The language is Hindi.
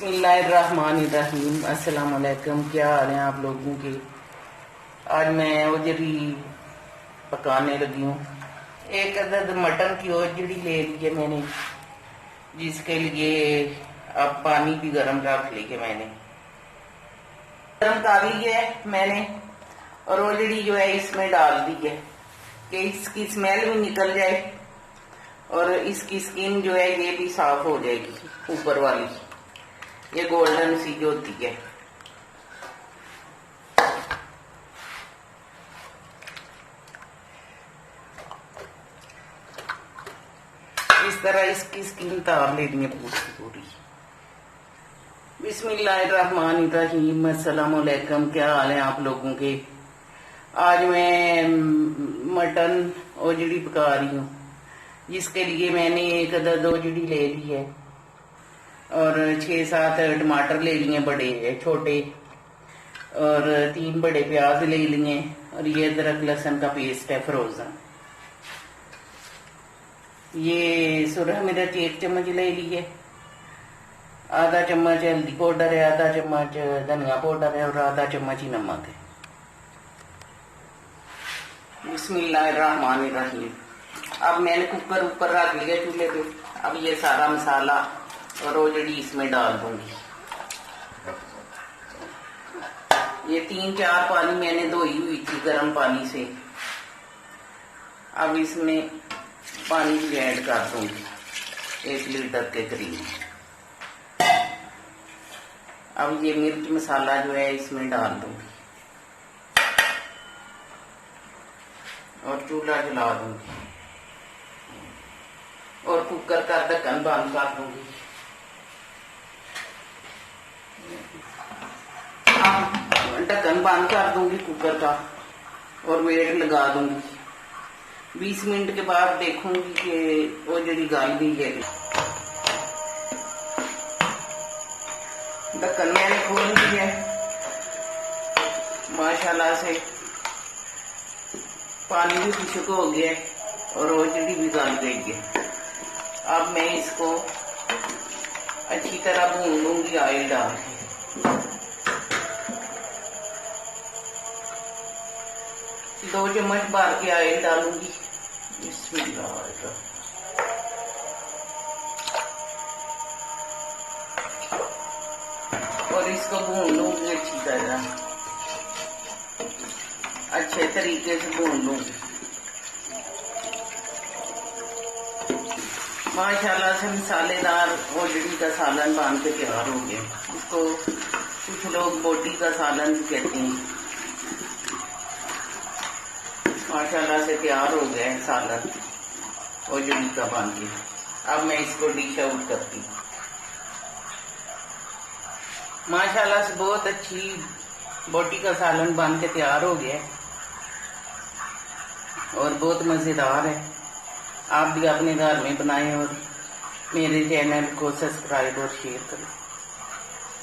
बिस्मिल्लाहिर्रहमानिर्रहीम। अस्सलाम वालेकुम। क्या हाल है आप लोगों के। आज मैं ओजरी पकाने लगी हूँ। एक अदद मटन की ओजरी ले ली है मैंने, जिसके लिए अब पानी भी गर्म रख ली है मैंने, गर्म कर ली है मैंने, और ओजरी जो है इसमें डाल दी है कि इसकी स्मेल भी निकल जाए और इसकी स्किन जो है ये भी साफ हो जाएगी ऊपर वाली, ये गोल्डन सी जो होती है। इस तरह इसकी स्किन तार लेनी है पूरी। बिस्मिल्लाहिर्रहमानिर्रहीम। अस्सलाम वालेकुम। क्या हाल है आप लोगों के। आज मैं मटन ओजड़ी पका रही हूँ, जिसके लिए मैंने एक अदद ओजड़ी ले ली है और 6-7 टमाटर ले लिए बड़े छोटे, और 3 बड़े प्याज ले लिए, और ये अदरक लहसुन का पेस्ट है फ्रोजन। ये सुरह मिर्च 1 चम्मच ले लिए, आधा चम्मच हल्दी पाउडर है, आधा चम्मच धनिया पाउडर है और आधा चम्मच ही नमक है। बिस्मिल्लाहिर्रहमानिर्रहीम। अब मैंने कुकर ऊपर रख लिया चूल्हे पे। अब ये सारा मसाला और ओजड़ी इसमें डाल दूंगी। ये 3-4 पानी मैंने धोई हुई थी गर्म पानी से। अब इसमें पानी भी ऐड कर दूंगी 1 लीटर के करीब। अब ये मिर्च मसाला जो है इसमें डाल दूंगी और चूल्हा जला दूंगी और कुकर का ढक्कन बंद कर दूंगी। ढक्कन बंद कर दूंगी कुकर का और वेट लगा दूंगी। 20 मिनट के बाद देखूंगी कि वो जड़ी गल गई है। ढक्कन मैंने खोल दी है, माशाल्लाह से पानी भी खुश्क हो गया है और ओजड़ी भी गल गई है। अब मैं इसको अच्छी तरह भून लूंगी ऑयल डाल के। दो चम्मच भर के ऑयल डालूंगी। बिस्मिल्लाह। और इसको भून लूंगी अच्छी तरह, अच्छे तरीके से भून लूंगी। माशाल्लाह से मसालेदार ओजड़ी का सालन बन के तैयार हो गया। इसको कुछ लोग बोटी का सालन भी कहते हैं। माशाल्लाह से तैयार हो गया है सालन ओजड़ी का बन के। अब मैं इसको डिश आउट करती हूँ। माशाल्लाह से बहुत अच्छी बोटी का सालन बन के तैयार हो गया है और बहुत मज़ेदार है। आप भी अपने घर में बनाएं और मेरे चैनल को सब्सक्राइब और शेयर करें।